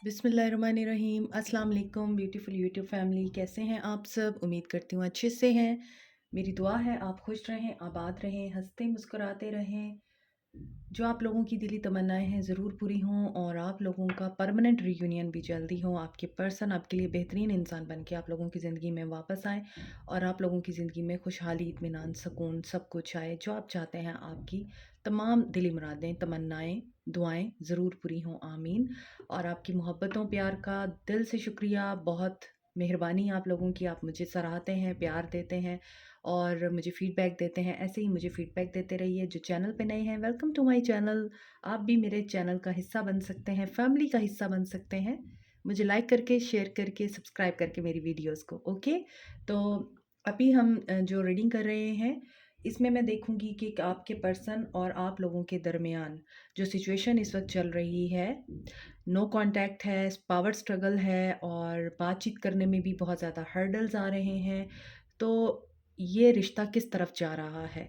बिस्मिल्लाहिर्रहमानिर्रहीम। अस्सलाम वालेकुम ब्यूटीफुल यूट्यूब फैमिली, कैसे हैं आप सब? उम्मीद करती हूँ अच्छे से हैं। मेरी दुआ है आप खुश रहें, आबाद रहें, हंसते मुस्कुराते रहें। जो आप लोगों की दिली तमन्नाएं हैं ज़रूर पूरी हों और आप लोगों का परमानेंट रीयूनियन भी जल्दी हो। आपके पर्सन आपके लिए बेहतरीन इंसान बन के आप लोगों की ज़िंदगी में वापस आए और आप लोगों की ज़िंदगी में खुशहाली, इत्मीनान, सुकून सब कुछ आए। जो आप चाहते हैं आपकी तमाम दिली मुरादें, तमन्नाएं, दुआएं ज़रूर पूरी हों, आमीन। और आपकी मोहब्बतों प्यार का दिल से शुक्रिया, बहुत मेहरबानी आप लोगों की। आप मुझे सराहते हैं, प्यार देते हैं और मुझे फ़ीडबैक देते हैं। ऐसे ही मुझे फ़ीडबैक देते रहिए। जो चैनल पे नए हैं, वेलकम टू माय चैनल। आप भी मेरे चैनल का हिस्सा बन सकते हैं, फैमिली का हिस्सा बन सकते हैं। मुझे लाइक करके, शेयर करके, सब्सक्राइब करके मेरी वीडियोस को, ओके? तो अभी हम जो रीडिंग कर रहे हैं, इसमें मैं देखूंगी कि आपके पर्सन और आप लोगों के दरमियान जो सिचुएशन इस वक्त चल रही है, नो कांटेक्ट है, पावर स्ट्रगल है और बातचीत करने में भी बहुत ज़्यादा हर्डल्स आ रहे हैं। तो ये रिश्ता किस तरफ जा रहा है,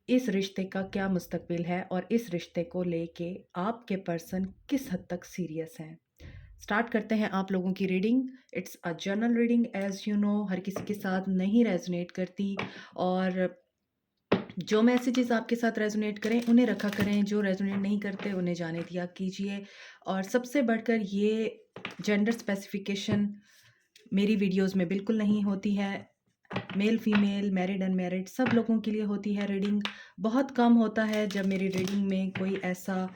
इस रिश्ते का क्या मुस्तकबिल है और इस रिश्ते को लेके आपके पर्सन किस हद तक सीरियस हैं। स्टार्ट करते हैं आप लोगों की reading. It's a general reading, as you know, हर किसी के साथ नहीं रेजोनेट करती और जो मैसेजेस आपके साथ रेजोनेट करें उन्हें रखा करें, जो रेजोनेट नहीं करते उन्हें जाने दिया कीजिए। और सबसे बढ़कर ये जेंडर स्पेसिफिकेशन मेरी वीडियोस में बिल्कुल नहीं होती है। मेल फीमेल, मैरिड अनमैरिड सब लोगों के लिए होती है रीडिंग। बहुत कम होता है जब मेरी रीडिंग में कोई ऐसा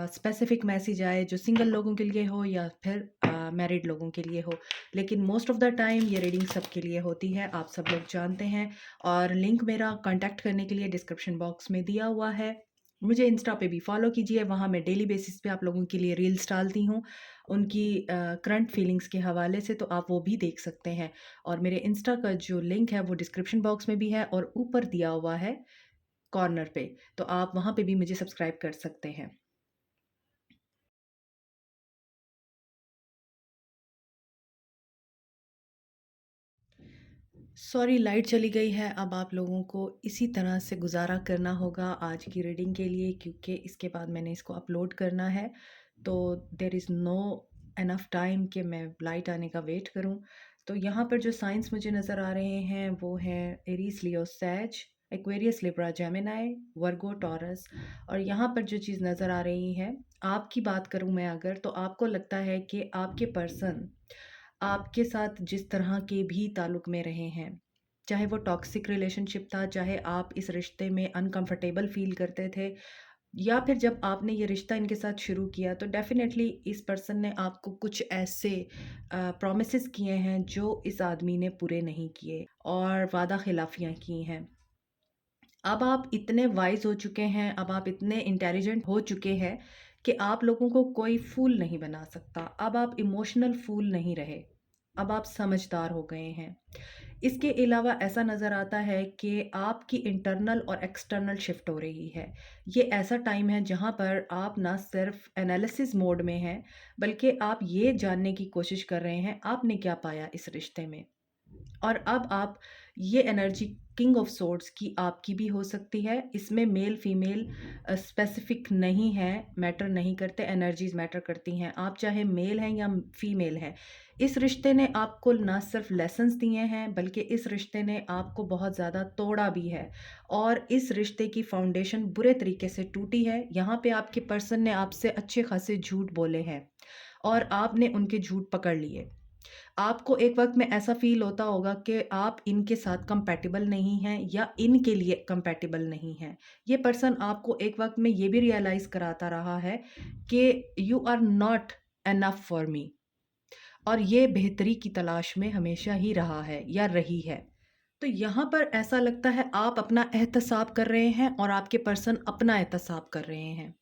स्पेसिफिक मैसेज आए जो सिंगल लोगों के लिए हो या फिर मैरिड लोगों के लिए हो, लेकिन मोस्ट ऑफ द टाइम ये रीडिंग सबके लिए होती है, आप सब लोग जानते हैं। और लिंक मेरा कांटेक्ट करने के लिए डिस्क्रिप्शन बॉक्स में दिया हुआ है। मुझे इंस्टा पे भी फॉलो कीजिए, वहाँ मैं डेली बेसिस पे आप लोगों के लिए रील्स डालती हूँ उनकी करंट फीलिंग्स के हवाले से, तो आप वो भी देख सकते हैं। और मेरे इंस्टा का जो लिंक है वो डिस्क्रिप्शन बॉक्स में भी है और ऊपर दिया हुआ है कॉर्नर पे, तो आप वहाँ पे भी मुझे सब्सक्राइब कर सकते हैं। सॉरी, लाइट चली गई है। अब आप लोगों को इसी तरह से गुजारा करना होगा आज की रीडिंग के लिए, क्योंकि इसके बाद मैंने इसको अपलोड करना है, तो there is no enough time कि मैं लाइट आने का वेट करूं। तो यहाँ पर जो साइंस मुझे नज़र आ रहे हैं वो हैं एरीज, लियो, सैज, एक्वेरियस, लिब्रा, जेमिनाई, वर्गो, टॉरस। और यहाँ पर जो चीज़ नज़र आ रही है, आपकी बात करूँ मैं अगर, तो आपको लगता है कि आपके पर्सन आपके साथ जिस तरह के भी ताल्लुक में रहे हैं, चाहे वो टॉक्सिक रिलेशनशिप था, चाहे आप इस रिश्ते में अनकंफर्टेबल फील करते थे, या फिर जब आपने ये रिश्ता इनके साथ शुरू किया, तो डेफिनेटली इस पर्सन ने आपको कुछ ऐसे प्रॉमिसेस किए हैं जो इस आदमी ने पूरे नहीं किए और वादा खिलाफियाँ की हैं। अब आप इतने वाइज हो चुके हैं, अब आप इतने इंटेलिजेंट हो चुके हैं कि आप लोगों को कोई फूल नहीं बना सकता। अब आप इमोशनल फूल नहीं रहे, अब आप समझदार हो गए हैं। इसके अलावा ऐसा नज़र आता है कि आपकी इंटरनल और एक्सटर्नल शिफ्ट हो रही है। ये ऐसा टाइम है जहाँ पर आप ना सिर्फ एनालिसिस मोड में हैं, बल्कि आप ये जानने की कोशिश कर रहे हैं आपने क्या पाया इस रिश्ते में। और अब आप ये एनर्जी किंग ऑफ सोर्ड्स की आपकी भी हो सकती है। इसमें मेल फीमेल स्पेसिफिक नहीं है, मैटर नहीं करते, एनर्जीज मैटर करती हैं। आप चाहे मेल हैं या फीमेल हैं, इस रिश्ते ने आपको ना सिर्फ लेसन्स दिए हैं, बल्कि इस रिश्ते ने आपको बहुत ज़्यादा तोड़ा भी है और इस रिश्ते की फाउंडेशन बुरे तरीके से टूटी है। यहाँ पे आपके पर्सन ने आपसे अच्छे खासे झूठ बोले हैं और आपने उनके झूठ पकड़ लिए। आपको एक वक़्त में ऐसा फ़ील होता होगा कि आप इनके साथ कंपैटिबल नहीं हैं या इनके लिए कंपैटिबल नहीं हैं। ये पर्सन आपको एक वक़्त में ये भी रियलाइज़ कराता रहा है कि you are not enough for me, और ये बेहतरी की तलाश में हमेशा ही रहा है या रही है। तो यहाँ पर ऐसा लगता है आप अपना एहतसाब कर रहे हैं और आपके पर्सन अपना एहतसाब कर रहे हैं।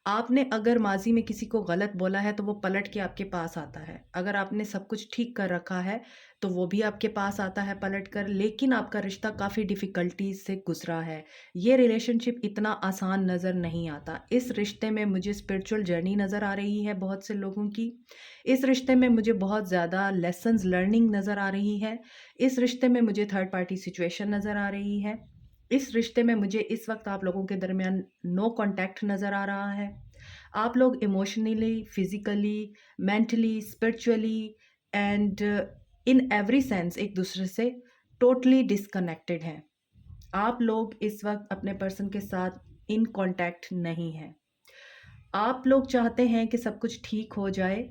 आपने अगर माज़ी में किसी को गलत बोला है तो वो पलट के आपके पास आता है। अगर आपने सब कुछ ठीक कर रखा है तो वो भी आपके पास आता है पलट कर, लेकिन आपका रिश्ता काफ़ी डिफ़िकल्टीज़ से गुज़रा है। ये रिलेशनशिप इतना आसान नज़र नहीं आता। इस रिश्ते में मुझे स्पिरिचुअल जर्नी नज़र आ रही है बहुत से लोगों की। इस रिश्ते में मुझे बहुत ज़्यादा लेसन्स लर्निंग नज़र आ रही है। इस रिश्ते में मुझे थर्ड पार्टी सिचुएशन नज़र आ रही है। इस रिश्ते में मुझे इस वक़्त आप लोगों के दरमियान नो कॉन्टैक्ट नज़र आ रहा है। आप लोग emotionally, physically, mentally, spiritually and in every sense एक दूसरे से टोटली डिस्कनेक्टेड हैं। आप लोग इस वक़्त अपने पर्सन के साथ इन कॉन्टैक्ट नहीं हैं। आप लोग चाहते हैं कि सब कुछ ठीक हो जाए,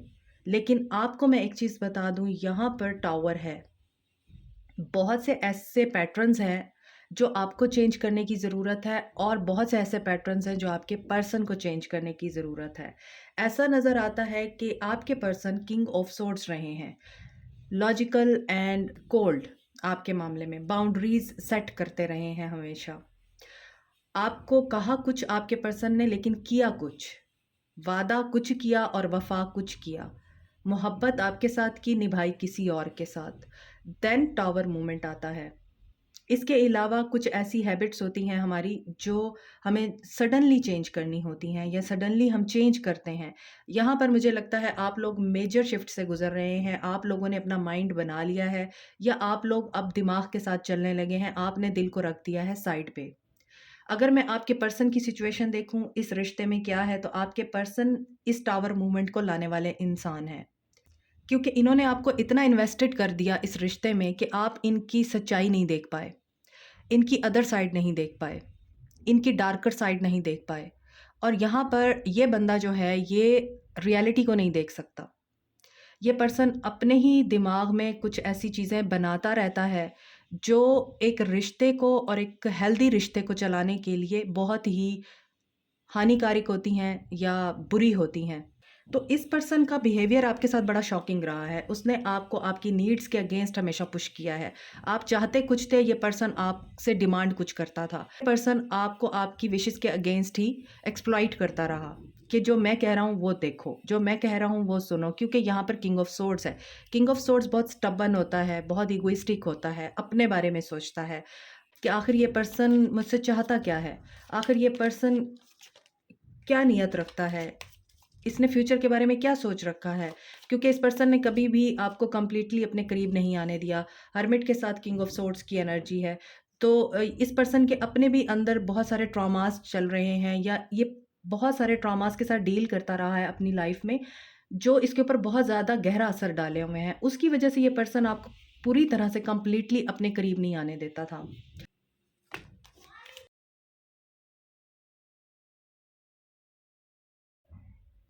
लेकिन आपको मैं एक चीज़ बता दूँ, यहाँ पर टावर है। बहुत से ऐसे पैटर्न्स हैं जो आपको चेंज करने की ज़रूरत है और बहुत से ऐसे पैटर्न्स हैं जो आपके पर्सन को चेंज करने की ज़रूरत है। ऐसा नज़र आता है कि आपके पर्सन किंग ऑफ सोर्ड्स रहे हैं, लॉजिकल एंड कोल्ड आपके मामले में, बाउंड्रीज़ सेट करते रहे हैं हमेशा। आपको कहा कुछ आपके पर्सन ने लेकिन किया कुछ, वादा कुछ किया और वफ़ा कुछ किया। मोहब्बत आपके साथ की, निभाई किसी और के साथ। देन टावर मूवमेंट आता है। इसके अलावा कुछ ऐसी हैबिट्स होती हैं हमारी जो हमें सडनली चेंज करनी होती हैं या सडनली हम चेंज करते हैं। यहाँ पर मुझे लगता है आप लोग मेजर शिफ्ट से गुज़र रहे हैं। आप लोगों ने अपना माइंड बना लिया है या आप लोग अब दिमाग के साथ चलने लगे हैं, आपने दिल को रख दिया है साइड पे। अगर मैं आपके पर्सन की सिचुएशन देखूँ, इस रिश्ते में क्या है, तो आपके पर्सन इस टावर मूवमेंट को लाने वाले इंसान हैं। क्योंकि इन्होंने आपको इतना इन्वेस्टेड कर दिया इस रिश्ते में कि आप इनकी सच्चाई नहीं देख पाए, इनकी अदर साइड नहीं देख पाए, इनकी डार्कर साइड नहीं देख पाए। और यहाँ पर ये बंदा जो है, ये रियलिटी को नहीं देख सकता। ये पर्सन अपने ही दिमाग में कुछ ऐसी चीज़ें बनाता रहता है, जो एक रिश्ते को और एक हेल्दी रिश्ते को चलाने के लिए बहुत ही हानिकारक होती हैं या बुरी होती हैं। तो इस पर्सन का बिहेवियर आपके साथ बड़ा शॉकिंग रहा है। उसने आपको आपकी नीड्स के अगेंस्ट हमेशा पुश किया है। आप चाहते कुछ थे, ये पर्सन आपसे डिमांड कुछ करता था। ये पर्सन आपको आपकी विशेज़ के अगेंस्ट ही एक्सप्लॉइट करता रहा कि जो मैं कह रहा हूँ वो देखो, जो मैं कह रहा हूँ वो सुनो, क्योंकि यहाँ पर किंग ऑफ सोर्ड्स है। किंग ऑफ सोर्ड्स बहुत स्टबर्न होता है, बहुत इगोइस्टिक होता है, अपने बारे में सोचता है कि आखिर ये पर्सन मुझसे चाहता क्या है? आखिर ये पर्सन क्या नियत रखता है? इसने फ्यूचर के बारे में क्या सोच रखा है? क्योंकि इस पर्सन ने कभी भी आपको कंप्लीटली अपने करीब नहीं आने दिया। हर्मिट के साथ किंग ऑफ सोर्ड्स की एनर्जी है। तो इस पर्सन के अपने भी अंदर बहुत सारे ट्रॉमास चल रहे हैं या ये बहुत सारे ट्रॉमास के साथ डील करता रहा है अपनी लाइफ में, जो इसके ऊपर बहुत ज़्यादा गहरा असर डाले हुए हैं। उसकी वजह से ये पर्सन आपको पूरी तरह से कंप्लीटली अपने करीब नहीं आने देता था।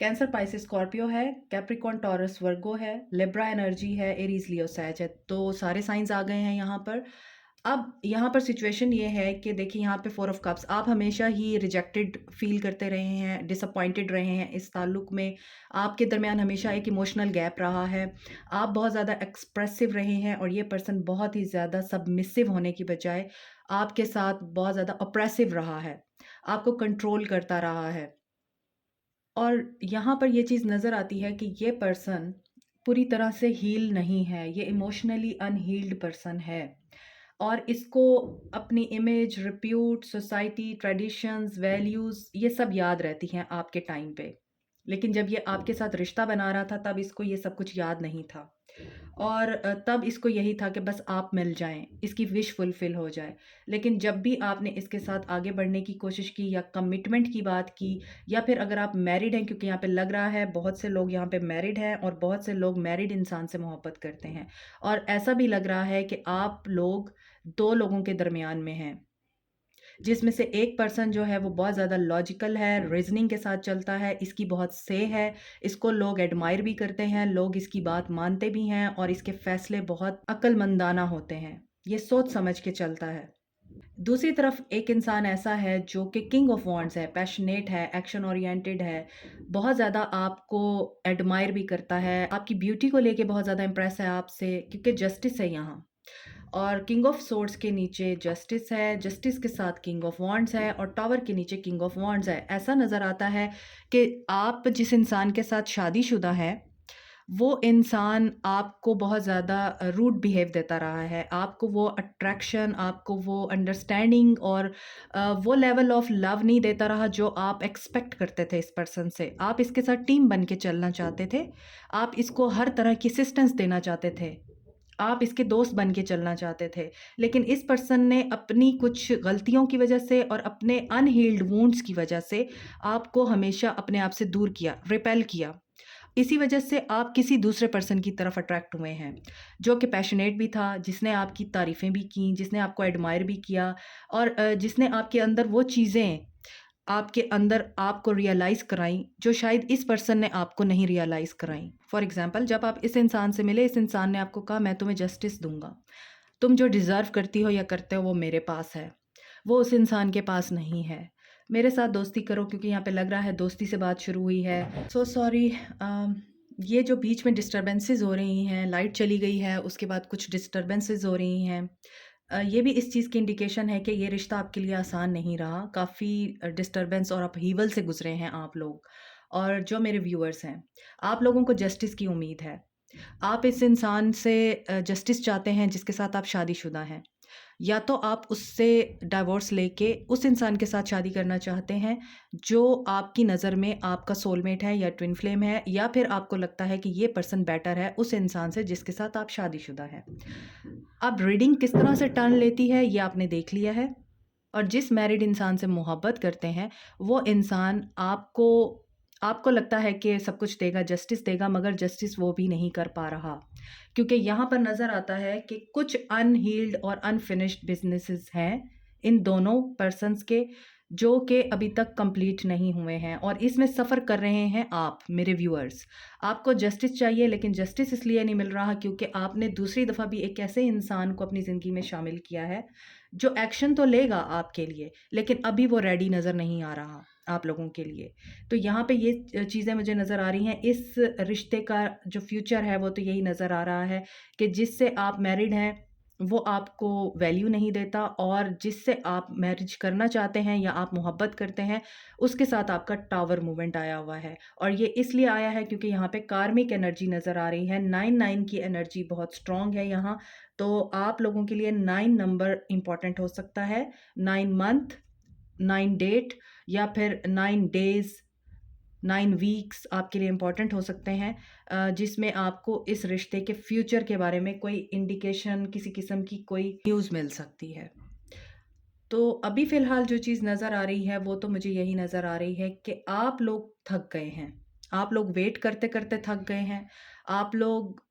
कैंसर, पाइसेस, स्कॉर्पियो है, कैप्रिकॉर्न, टॉरस, वर्गो है, लिब्रा एनर्जी है, एरीज, लियो, सैज है। तो सारे साइंस आ गए हैं यहाँ पर। अब यहाँ पर सिचुएशन ये है कि देखिए यहाँ पे 4 ऑफ कप्स, आप हमेशा ही रिजेक्टेड फील करते रहे हैं, डिसअपॉइंटेड रहे हैं इस ताल्लुक में। आपके दरमियान हमेशा एक इमोशनल गैप रहा है। आप बहुत ज़्यादा एक्सप्रेसिव रहे हैं और ये पर्सन बहुत ही ज़्यादा सबमिसिव होने की बजाय आपके साथ बहुत ज़्यादा ऑप्रेसिव रहा है, आपको कंट्रोल करता रहा है। और यहाँ पर ये चीज़ नज़र आती है कि ये पर्सन पूरी तरह से हील नहीं है, ये इमोशनली अनहील्ड पर्सन है और इसको अपनी image, repute, society, traditions, values ये सब याद रहती हैं आपके टाइम पे। लेकिन जब ये आपके साथ रिश्ता बना रहा था तब इसको ये सब कुछ याद नहीं था। और तब इसको यही था कि बस आप मिल जाएँ, इसकी विश फुलफ़िल हो जाए। लेकिन जब भी आपने इसके साथ आगे बढ़ने की कोशिश की या कमिटमेंट की बात की या फिर अगर आप मैरिड हैं, क्योंकि यहाँ पे लग रहा है बहुत से लोग यहाँ पे मैरिड हैं और बहुत से लोग मैरिड इंसान से मोहब्बत करते हैं। और ऐसा भी लग रहा है कि आप लोग 2 लोगों के दरमियान में हैं। जिसमें से एक पर्सन जो है वो बहुत ज़्यादा लॉजिकल है, रीज़निंग के साथ चलता है, इसकी बहुत से है, इसको लोग एडमायर भी करते हैं, लोग इसकी बात मानते भी हैं और इसके फ़ैसले बहुत अक्लमंदाना होते हैं। ये सोच समझ के चलता है। दूसरी तरफ एक इंसान ऐसा है जो कि किंग ऑफ वांड्स है, पैशनेट है, एक्शन ओरिएंटेड है, बहुत ज़्यादा आपको एडमायर भी करता है, आपकी ब्यूटी को लेके बहुत ज़्यादा इम्प्रेस है आपसे, क्योंकि जस्टिस है यहाँ। और किंग ऑफ सोर्ड्स के नीचे जस्टिस है, जस्टिस के साथ किंग ऑफ वांड्स है और टावर के नीचे किंग ऑफ वांड्स है। ऐसा नज़र आता है कि आप जिस इंसान के साथ शादीशुदा हैं, वो इंसान आपको बहुत ज़्यादा रूड बिहेव देता रहा है। आपको वो अट्रैक्शन, आपको वो अंडरस्टैंडिंग और वो लेवल ऑफ लव नहीं देता रहा जो आप एक्सपेक्ट करते थे इस पर्सन से। आप इसके साथ टीम बन के चलना चाहते थे। आप इसको हर तरह की असिस्टेंस देना चाहते थे। आप इसके दोस्त बन के चलना चाहते थे, लेकिन इस पर्सन ने अपनी कुछ गलतियों की वजह से और अपने अनहील्ड वुंड्स की वजह से आपको हमेशा अपने आप से दूर किया, रिपेल किया। इसी वजह से आप किसी दूसरे पर्सन की तरफ अट्रैक्ट हुए हैं, जो कि पैशनेट भी था, जिसने आपकी तारीफ़ें भी की, जिसने आपको एडमायर भी किया और जिसने आपके अंदर वो चीज़ें आपके अंदर आपको रियलाइज़ कराई, जो शायद इस पर्सन ने आपको नहीं रियलाइज़ कराई। फॉर एग्ज़ाम्पल, जब आप इस इंसान से मिले, इस इंसान ने आपको कहा मैं तुम्हें जस्टिस दूँगा। तुम जो डिज़र्व करती हो या करते हो वो मेरे पास है, वो उस इंसान के पास नहीं है। मेरे साथ दोस्ती करो, क्योंकि यहाँ पे लग रहा है दोस्ती से बात शुरू हुई है। So sorry. ये जो बीच में डिस्टर्बेंसेस हो रही हैं, लाइट चली गई है, उसके बाद कुछ डिस्टर्बेंसेस हो रही हैं। ये भी इस चीज़ की इंडिकेशन है कि ये रिश्ता आपके लिए आसान नहीं रहा। काफ़ी डिस्टर्बेंस और अपहीवल से गुज़रे हैं आप लोग। और जो मेरे व्यूअर्स हैं, आप लोगों को जस्टिस की उम्मीद है। आप इस इंसान से जस्टिस चाहते हैं जिसके साथ आप शादीशुदा हैं, या तो आप उससे डिवोर्स लेके उस इंसान के साथ शादी करना चाहते हैं जो आपकी नज़र में आपका सोलमेट है या ट्विन फ्लेम है, या फिर आपको लगता है कि ये पर्सन बेटर है उस इंसान से जिसके साथ आप शादीशुदा हैं। अब रीडिंग किस तरह से टर्न लेती है ये आपने देख लिया है। और जिस मैरिड इंसान से मोहब्बत करते हैं, वो इंसान आपको आपको लगता है कि सब कुछ देगा, जस्टिस देगा, मगर जस्टिस वो भी नहीं कर पा रहा। क्योंकि यहाँ पर नज़र आता है कि कुछ अनहील्ड और अनफिनिश्ड बिज़नेसेस हैं इन दोनों पर्सन्स के, जो कि अभी तक कंप्लीट नहीं हुए हैं और इसमें सफ़र कर रहे हैं आप, मेरे व्यूअर्स। आपको जस्टिस चाहिए, लेकिन जस्टिस इसलिए नहीं मिल रहा क्योंकि आपने दूसरी दफ़ा भी एक ऐसे इंसान को अपनी ज़िंदगी में शामिल किया है जो एक्शन तो लेगा आपके लिए, लेकिन अभी वो रेडी नज़र नहीं आ रहा आप लोगों के लिए। तो यहाँ पे ये चीज़ें मुझे नज़र आ रही हैं। इस रिश्ते का जो फ्यूचर है वो तो यही नज़र आ रहा है कि जिससे आप मैरिड हैं वो आपको वैल्यू नहीं देता, और जिससे आप मैरिज करना चाहते हैं या आप मोहब्बत करते हैं उसके साथ आपका टावर मूवमेंट आया हुआ है। और ये इसलिए आया है क्योंकि यहाँ पे कार्मिक एनर्जी नज़र आ रही है। 9 की एनर्जी बहुत स्ट्रॉन्ग है यहाँ। तो आप लोगों के लिए 9 नंबर इम्पॉर्टेंट हो सकता है। 9 मंथ, 9 डेट, या फिर 9 डेज़, 9 वीक्स आपके लिए इम्पॉर्टेंट हो सकते हैं, जिसमें आपको इस रिश्ते के फ्यूचर के बारे में कोई इंडिकेशन, किसी किस्म की कोई न्यूज़ मिल सकती है। तो अभी फ़िलहाल जो चीज़ नज़र आ रही है वो तो मुझे यही नज़र आ रही है कि आप लोग थक गए हैं। आप लोग वेट करते-करते थक गए हैं। आप लोग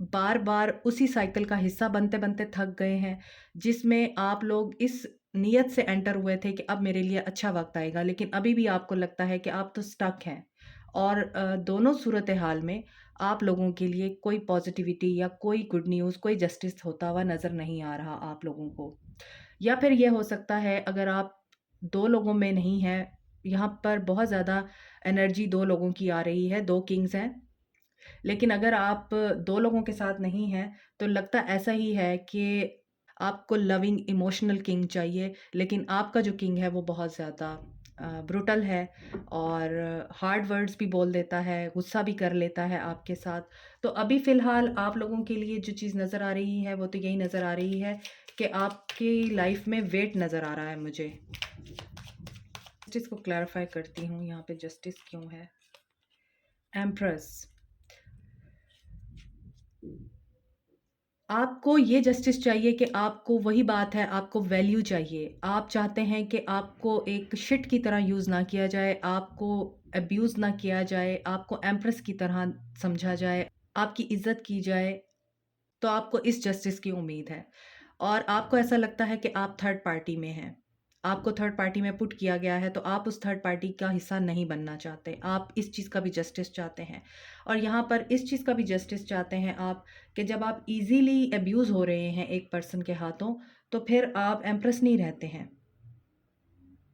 बार-बार उसी साइकिल का हिस्सा बनते-बनते थक गए हैं, जिसमें आप लोग इस नियत से एंटर हुए थे कि अब मेरे लिए अच्छा वक़्त आएगा, लेकिन अभी भी आपको लगता है कि आप तो स्टक हैं। और दोनों सूरत-ए-हाल में आप लोगों के लिए कोई पॉज़िटिविटी या कोई गुड न्यूज़, कोई जस्टिस होता हुआ नज़र नहीं आ रहा आप लोगों को। या फिर ये हो सकता है, अगर आप 2 लोगों में नहीं हैं, यहाँ पर बहुत ज़्यादा एनर्जी 2 लोगों की आ रही है, 2 किंग्स हैं। लेकिन अगर आप 2 लोगों के साथ नहीं हैं, तो लगता ऐसा ही है कि आपको लविंग इमोशनल किंग चाहिए, लेकिन आपका जो किंग है वो बहुत ज़्यादा ब्रूटल है और हार्ड वर्ड्स भी बोल देता है, गुस्सा भी कर लेता है आपके साथ। तो अभी फ़िलहाल आप लोगों के लिए जो चीज़ नज़र आ रही है वो तो यही नज़र आ रही है कि आपकी लाइफ़ में वेट नज़र आ रहा है मुझे। जस्टिस को क्लैरिफ़ाई करती हूँ, यहाँ पे जस्टिस क्यों है? एम्प्रेस। आपको ये जस्टिस चाहिए कि आपको वही बात है, आपको वैल्यू चाहिए। आप चाहते हैं कि आपको एक शिट की तरह यूज़ ना किया जाए, आपको अब्यूज़ ना किया जाए, आपको एम्प्रेस की तरह समझा जाए, आपकी इज़्ज़त की जाए। तो आपको इस जस्टिस की उम्मीद है और आपको ऐसा लगता है कि आप थर्ड पार्टी में हैं। आपको थर्ड पार्टी में पुट किया गया है, तो आप उस थर्ड पार्टी का हिस्सा नहीं बनना चाहते। आप इस चीज़ का भी जस्टिस चाहते हैं और यहाँ पर इस चीज़ का भी जस्टिस चाहते हैं आप कि जब आप ईज़िली अब्यूज़ हो रहे हैं एक पर्सन के हाथों, तो फिर आप एम्प्रेस नहीं रहते हैं।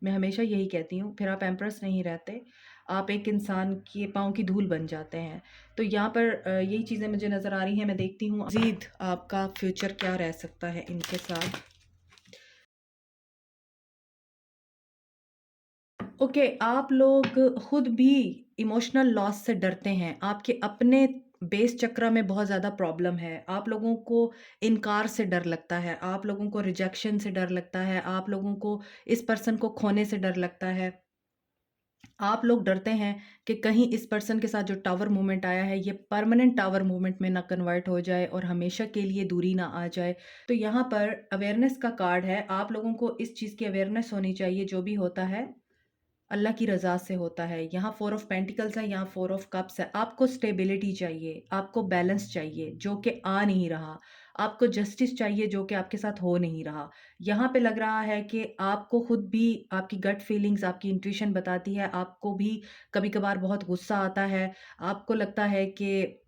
मैं हमेशा यही कहती हूँ, फिर आप एम्प्रेस नहीं रहते, आप एक इंसान के पाँव की धूल बन जाते हैं। तो यहाँ पर यही चीज़ें मुझे नज़र आ रही हैं, मैं देखती हूँ मज़ीद आपका फ्यूचर क्या रह सकता है इनके साथ। ओके, आप लोग खुद भी इमोशनल लॉस से डरते हैं, आपके अपने बेस चक्र में बहुत ज़्यादा प्रॉब्लम है। आप लोगों को इनकार से डर लगता है, आप लोगों को रिजेक्शन से डर लगता है, आप लोगों को इस पर्सन को खोने से डर लगता है। आप लोग डरते हैं कि कहीं इस पर्सन के साथ जो टावर मूवमेंट आया है, ये परमानेंट टावर मूवमेंट में ना कन्वर्ट हो जाए और हमेशा के लिए दूरी ना आ जाए। तो यहाँ पर अवेयरनेस का कार्ड है, आप लोगों को इस चीज़ की अवेयरनेस होनी चाहिए, जो भी होता है अल्लाह की रज़ा से होता है। यहाँ 4 ऑफ पेंटिकल्स है, यहाँ 4 ऑफ कप्स है। आपको स्टेबिलिटी चाहिए, आपको बैलेंस चाहिए, जो कि आ नहीं रहा। आपको जस्टिस चाहिए, जो कि आपके साथ हो नहीं रहा। यहाँ पे लग रहा है कि आपको खुद भी आपकी गट फीलिंग्स, आपकी इंट्यूशन बताती है, आपको भी कभी-कभार बहुत गुस्सा आता है। आपको लगता है कि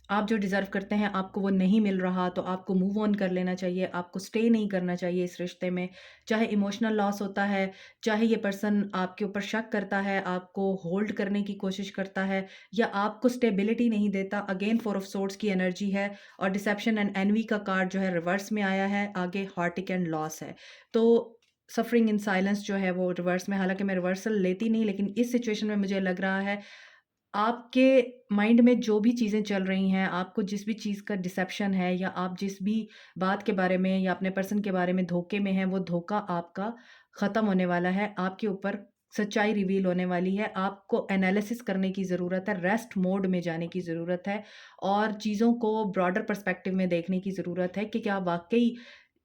आप जो डिज़र्व करते हैं आपको वो नहीं मिल रहा, तो आपको मूव ऑन कर लेना चाहिए, आपको स्टे नहीं करना चाहिए इस रिश्ते में। चाहे इमोशनल लॉस होता है, चाहे ये पर्सन आपके ऊपर शक करता है, आपको होल्ड करने की कोशिश करता है या आपको स्टेबिलिटी नहीं देता। अगेन 4 ऑफ सोर्ड्स की एनर्जी है और डिसेप्शन एंड एनवी का कार्ड जो है रिवर्स में आया है, आगे हार्टिक एंड लॉस है। तो सफरिंग इन साइलेंस जो है वो रिवर्स में, हालाँकि मैं रिवर्सल लेती नहीं, लेकिन इस सिचुएशन में मुझे लग रहा है आपके माइंड में जो भी चीज़ें चल रही हैं, आपको जिस भी चीज़ का डिसेप्शन है या आप जिस भी बात के बारे में या अपने पर्सन के बारे में धोखे में हैं, वो धोखा आपका ख़त्म होने वाला है। आपके ऊपर सच्चाई रिवील होने वाली है। आपको एनालिसिस करने की ज़रूरत है, रेस्ट मोड में जाने की ज़रूरत है और चीज़ों को ब्रॉडर पर्सपेक्टिव में देखने की ज़रूरत है कि क्या वाक़ई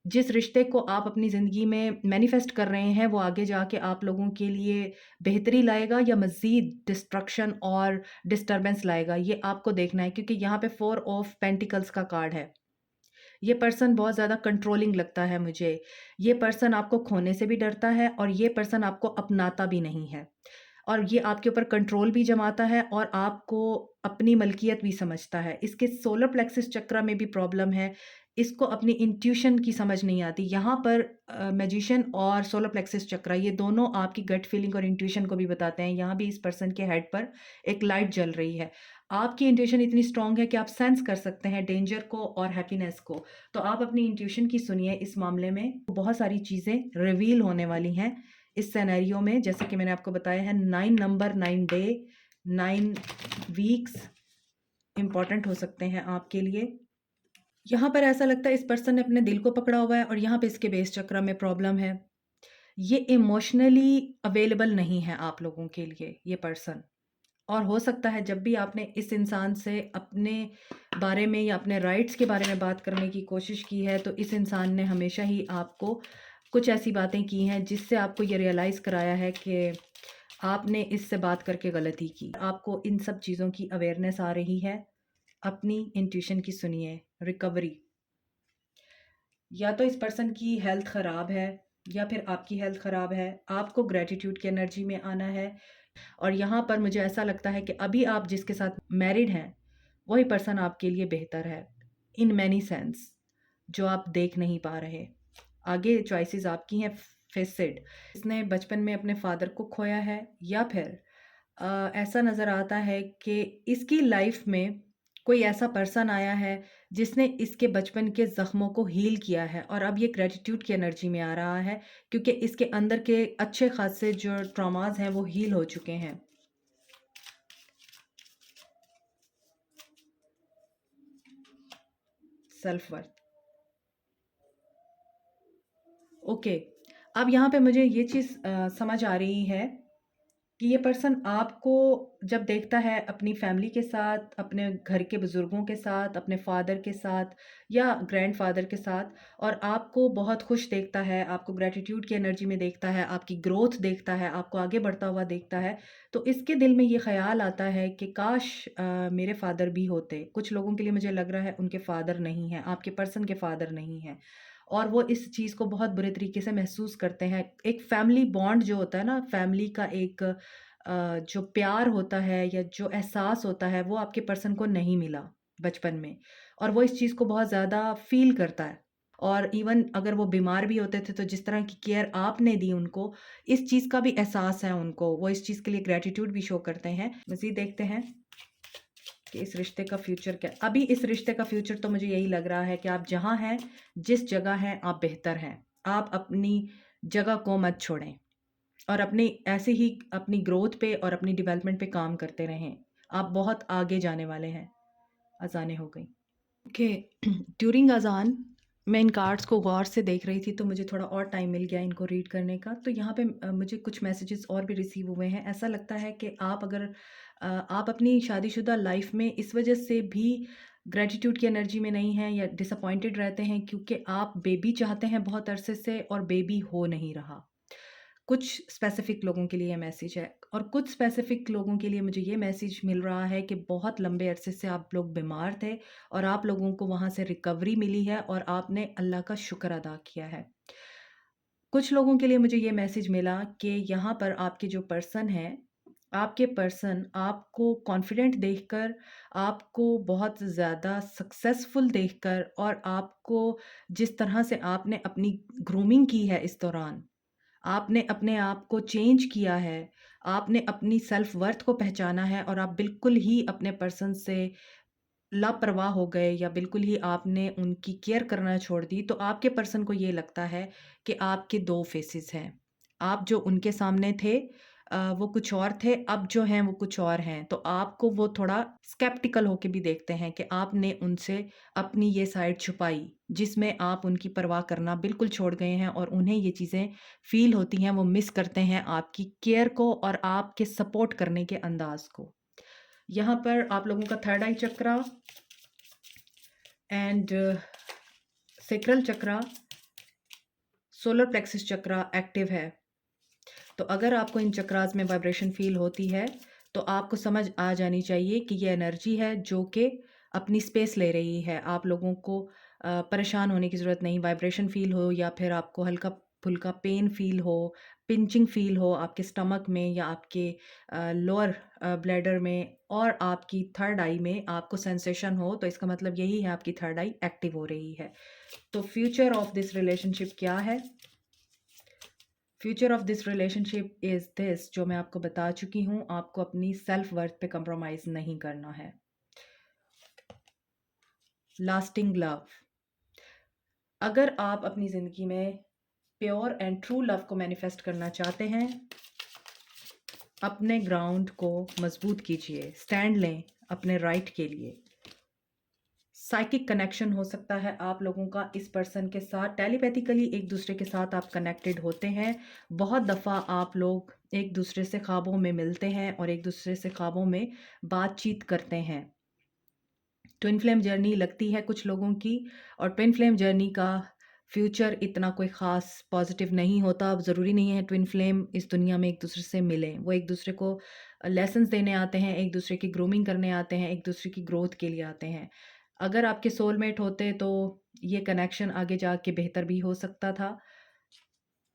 जिस रिश्ते को आप अपनी ज़िंदगी में मैनिफेस्ट कर रहे हैं, वो आगे जाके आप लोगों के लिए बेहतरी लाएगा या मज़ीद डिस्ट्रक्शन और डिस्टर्बेंस लाएगा, ये आपको देखना है क्योंकि यहाँ पे 4 ऑफ पेंटिकल्स का कार्ड है। ये पर्सन बहुत ज़्यादा कंट्रोलिंग लगता है मुझे। ये पर्सन आपको खोने से भी डरता है और ये पर्सन आपको अपनाता भी नहीं है। और ये आपके ऊपर कंट्रोल भी जमाता है और आपको अपनी मलकियत भी समझता है। इसके सोलर प्लेक्सिस चक्र में भी प्रॉब्लम है। इसको अपनी इंट्यूशन की समझ नहीं आती। यहाँ पर मैजिशियन और सोलर प्लेक्सिस चक्र ये दोनों आपकी गट फीलिंग और इंट्यूशन को भी बताते हैं। यहाँ भी इस पर्सन के हेड पर एक लाइट जल रही है। आपकी इंट्यूशन इतनी स्ट्रॉन्ग है कि आप सेंस कर सकते हैं डेंजर को और हैप्पीनेस को। तो आप अपनी इंट्यूशन की सुनिए इस मामले में। बहुत सारी चीज़ें रिवील होने वाली हैं। इस सिनेरियो में जैसे कि मैंने आपको बताया है 9 नंबर, 9 डे, 9 वीक्स इम्पोर्टेंट हो सकते हैं आपके लिए। यहाँ पर ऐसा लगता है इस पर्सन ने अपने दिल को पकड़ा हुआ है और यहाँ पे इसके बेस चक्र में प्रॉब्लम है। ये इमोशनली अवेलेबल नहीं है आप लोगों के लिए ये पर्सन। और हो सकता है जब भी आपने इस इंसान से अपने बारे में या अपने राइट्स के बारे में बात करने की कोशिश की है, तो इस इंसान ने हमेशा ही आपको कुछ ऐसी बातें की हैं जिससे आपको ये रियलाइज़ कराया है कि आपने इससे बात करके गलती की। आपको इन सब चीज़ों की अवेयरनेस आ रही है। अपनी इंट्यूशन की सुनिए। रिकवरी, या तो इस पर्सन की हेल्थ ख़राब है या फिर आपकी हेल्थ ख़राब है। आपको ग्रैटिट्यूड की एनर्जी में आना है और यहाँ पर मुझे ऐसा लगता है कि अभी आप जिसके साथ मैरिड हैं, वही पर्सन आपके लिए बेहतर है इन मैनी सेंस, जो आप देख नहीं पा रहे। आगे चॉइसेस आपकी हैं। फेसिड, इसने बचपन में अपने फादर को खोया है या फिर ऐसा नज़र आता है कि इसकी लाइफ में कोई ऐसा पर्सन आया है जिसने इसके बचपन के ज़ख्मों को हील किया है और अब ये ग्रैटिट्यूड की एनर्जी में आ रहा है क्योंकि इसके अंदर के अच्छे खासे जो ट्रॉमास हैं वो हील हो चुके हैं। Self worth, okay. अब यहाँ पे मुझे ये चीज़ समझ आ रही है कि ये पर्सन आपको जब देखता है अपनी फैमिली के साथ, अपने घर के बुज़ुर्गों के साथ, अपने फ़ादर के साथ या ग्रैंडफ़ादर के साथ और आपको बहुत खुश देखता है, आपको ग्रैटिट्यूड की एनर्जी में देखता है, आपकी ग्रोथ देखता है, आपको आगे बढ़ता हुआ देखता है, तो इसके दिल में ये ख़्याल आता है कि काश मेरे फ़ादर भी होते। कुछ लोगों के लिए मुझे लग रहा है उनके फ़ादर नहीं हैं, आपके पर्सन के फ़ादर नहीं हैं और वो इस चीज़ को बहुत बुरे तरीके से महसूस करते हैं। एक फ़ैमिली बॉन्ड जो होता है ना, फ़ैमिली का एक जो प्यार होता है या जो एहसास होता है वो आपके पर्सन को नहीं मिला बचपन में और वो इस चीज़ को बहुत ज़्यादा फ़ील करता है। और इवन अगर वो बीमार भी होते थे तो जिस तरह की केयर आपने दी उनको, इस चीज़ का भी एहसास है उनको, वो इस चीज़ के लिए ग्रैटिट्यूड भी शो करते हैं। मज़ीद देखते हैं कि इस रिश्ते का फ्यूचर क्या। अभी इस रिश्ते का फ्यूचर तो मुझे यही लग रहा है कि आप जहाँ हैं, जिस जगह हैं, आप बेहतर हैं। आप अपनी जगह को मत छोड़ें और अपनी ऐसे ही अपनी ग्रोथ पे और अपनी डेवलपमेंट पे काम करते रहें। आप बहुत आगे जाने वाले हैं। अज़ानें हो गई। ओके, ड्यूरिंग अज़ान मैं इन कार्ड्स को गौर से देख रही थी तो मुझे थोड़ा और टाइम मिल गया इनको रीड करने का। तो यहाँ पे मुझे कुछ मैसेजेस और भी रिसीव हुए हैं। ऐसा लगता है कि आप अगर आप अपनी शादीशुदा लाइफ में इस वजह से भी ग्रैटिट्यूड की एनर्जी में नहीं हैं या डिसअपॉइंटेड रहते हैं क्योंकि आप बेबी चाहते हैं बहुत अरसे से और बेबी हो नहीं रहा। कुछ स्पेसिफिक लोगों के लिए ये मैसेज है और कुछ स्पेसिफिक लोगों के लिए मुझे ये मैसेज मिल रहा है कि बहुत लंबे अरसे से आप लोग बीमार थे और आप लोगों को वहाँ से रिकवरी मिली है और आपने अल्लाह का शुक्र अदा किया है। कुछ लोगों के लिए मुझे ये मैसेज मिला कि यहाँ पर आपके जो पर्सन हैं, आपके पर्सन आपको कॉन्फिडेंट देखकर, आपको बहुत ज़्यादा सक्सेसफुल देखकर और आपको जिस तरह से आपने अपनी ग्रूमिंग की है इस दौरान, आपने अपने आप को चेंज किया है, आपने अपनी सेल्फ वर्थ को पहचाना है और आप बिल्कुल ही अपने पर्सन से लापरवाह हो गए या बिल्कुल ही आपने उनकी केयर करना छोड़ दी, तो आपके पर्सन को ये लगता है कि आपके 2 फेसेस हैं। आप जो उनके सामने थे वो कुछ और थे, अब जो हैं वो कुछ और हैं। तो आपको वो थोड़ा स्केप्टिकल होके भी देखते हैं कि आपने उनसे अपनी ये साइड छुपाई, जिसमें आप उनकी परवाह करना बिल्कुल छोड़ गए हैं और उन्हें ये चीज़ें फ़ील होती हैं, वो मिस करते हैं आपकी केयर को और आपके सपोर्ट करने के अंदाज़ को। यहाँ पर आप लोगों का third I chakra and sacral chakra, solar plexus chakra active है। तो अगर आपको इन चक्रास में वाइब्रेशन फील होती है तो आपको समझ आ जानी चाहिए कि ये एनर्जी है जो कि अपनी स्पेस ले रही है। आप लोगों को परेशान होने की ज़रूरत नहीं। वाइब्रेशन फील हो या फिर आपको हल्का फुल्का पेन फील हो, पिंचिंग फील हो आपके स्टमक में या आपके लोअर ब्लैडर में और आपकी थर्ड आई में आपको सेंसेशन हो, तो इसका मतलब यही है आपकी थर्ड आई एक्टिव हो रही है। तो फ्यूचर ऑफ दिस रिलेशनशिप क्या है? Future of this relationship is this, जो मैं आपको बता चुकी हूँ। आपको अपनी सेल्फ वर्थ पे कंप्रोमाइज़ नहीं करना है। लास्टिंग लव, अगर आप अपनी ज़िंदगी में प्योर एंड ट्रू लव को मैनिफेस्ट करना चाहते हैं, अपने ग्राउंड को मजबूत कीजिए, स्टैंड लें अपने राइट के लिए। साइकिक कनेक्शन हो सकता है आप लोगों का इस पर्सन के साथ, टेलीपैथिकली एक दूसरे के साथ आप कनेक्टेड होते हैं। बहुत दफ़ा आप लोग एक दूसरे से ख्वाबों में मिलते हैं और एक दूसरे से ख्वाबों में बातचीत करते हैं। ट्विन फ्लेम जर्नी लगती है कुछ लोगों की और ट्विन फ्लेम जर्नी का फ्यूचर इतना कोई ख़ास पॉजिटिव नहीं होता। अब ज़रूरी नहीं है ट्विन फ्लेम इस दुनिया में एक दूसरे से मिलें। वो एक दूसरे को लेसन्स देने आते हैं, एक दूसरे की ग्रूमिंग करने आते हैं, एक दूसरे की ग्रोथ के लिए आते हैं। अगर आपके सोलमेट होते तो ये कनेक्शन आगे जाके बेहतर भी हो सकता था।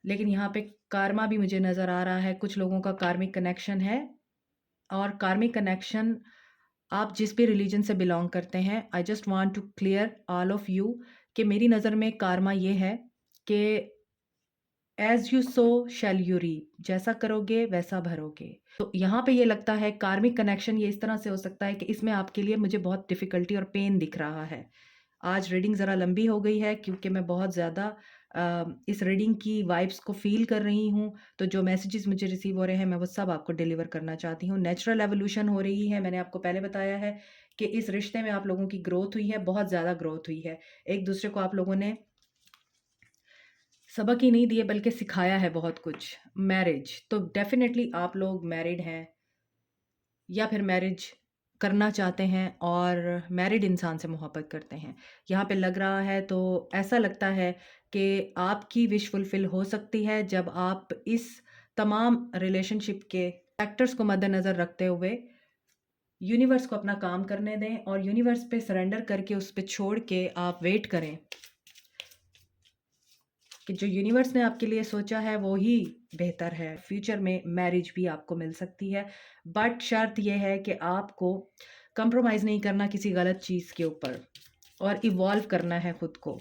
लेकिन यहाँ पे कार्मा भी मुझे नज़र आ रहा है, कुछ लोगों का कार्मिक कनेक्शन है और कार्मिक कनेक्शन आप जिस भी रिलीजन से बिलॉन्ग करते हैं, I just want to clear all of you कि मेरी नज़र में कार्मा ये है कि as you sow shall you reap, जैसा करोगे वैसा भरोगे। तो यहाँ पे ये लगता है कार्मिक कनेक्शन ये इस तरह से हो सकता है कि इसमें आपके लिए मुझे बहुत डिफ़िकल्टी और पेन दिख रहा है। आज रीडिंग ज़रा लंबी हो गई है क्योंकि मैं बहुत ज़्यादा इस रीडिंग की वाइब्स को फ़ील कर रही हूँ, तो जो मैसेजेस मुझे रिसीव हो रहे हैं मैं वो सब आपको डिलीवर करना चाहती हूँ। नेचुरल एवोल्यूशन हो रही है, मैंने आपको पहले बताया है कि इस रिश्ते में आप लोगों की ग्रोथ हुई है, बहुत ज़्यादा ग्रोथ हुई है। एक दूसरे को आप लोगों ने सबक ही नहीं दिए बल्कि सिखाया है बहुत कुछ। मैरिज तो डेफ़िनेटली आप लोग मैरिड हैं या फिर मैरिज करना चाहते हैं और मैरिड इंसान से मोहब्बत करते हैं। यहाँ पे लग रहा है तो ऐसा लगता है कि आपकी विश फुलफ़िल हो सकती है जब आप इस तमाम रिलेशनशिप के फैक्टर्स को मद्देनज़र रखते हुए यूनिवर्स को अपना काम करने दें और यूनिवर्स पे सरेंडर करके उस पे छोड़ के आप वेट करें कि जो यूनिवर्स ने आपके लिए सोचा है वो ही बेहतर है। फ्यूचर में मैरिज भी आपको मिल सकती है, बट शर्त ये है कि आपको कंप्रोमाइज़ नहीं करना किसी गलत चीज़ के ऊपर और इवॉल्व करना है खुद को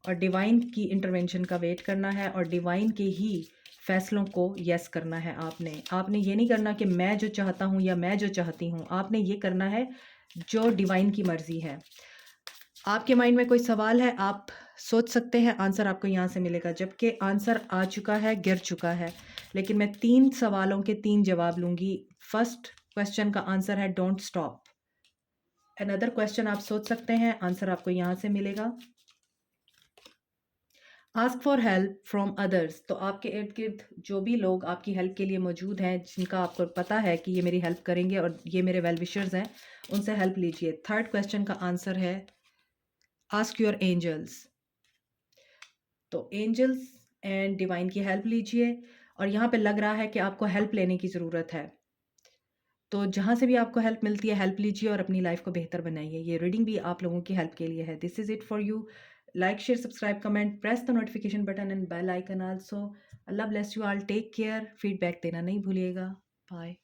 और डिवाइन की इंटरवेंशन का वेट करना है और डिवाइन के ही फैसलों को यस करना है आपने। आपने ये नहीं करना कि मैं जो चाहता हूँ या मैं जो चाहती हूँ, आपने ये करना है जो डिवाइन की मर्ज़ी है। आपके माइंड में कोई सवाल है, आप सोच सकते हैं, आंसर आपको यहाँ से मिलेगा। जबकि आंसर आ चुका है, गिर चुका है, लेकिन मैं 3 सवालों के 3 जवाब लूँगी। फर्स्ट क्वेश्चन का आंसर है डोंट स्टॉप। अनदर क्वेश्चन आप सोच सकते हैं, आंसर आपको यहाँ से मिलेगा। Ask for help from others. तो आपके इर्द गिर्द जो भी लोग आपकी हेल्प के लिए मौजूद हैं, जिनका आपको पता है कि ये मेरी हेल्प करेंगे और ये मेरे वेल विशर्स हैं, उनसे हेल्प लीजिए। थर्ड क्वेश्चन का आंसर है आस्क योर एंजल्स। तो एंजल्स एंड डिवाइन की हेल्प लीजिए, और यहाँ पे लग रहा है कि आपको हेल्प लेने की ज़रूरत है। तो जहाँ से भी आपको हेल्प मिलती है, हेल्प लीजिए और अपनी लाइफ को बेहतर बनाइए। ये रीडिंग भी आप लोगों की हेल्प के लिए है। This is it for you. Like, share, subscribe, comment, press the notification button and bell icon also. Allah bless you all, take care. Feedback देना नहीं भूलिएगा। बाय।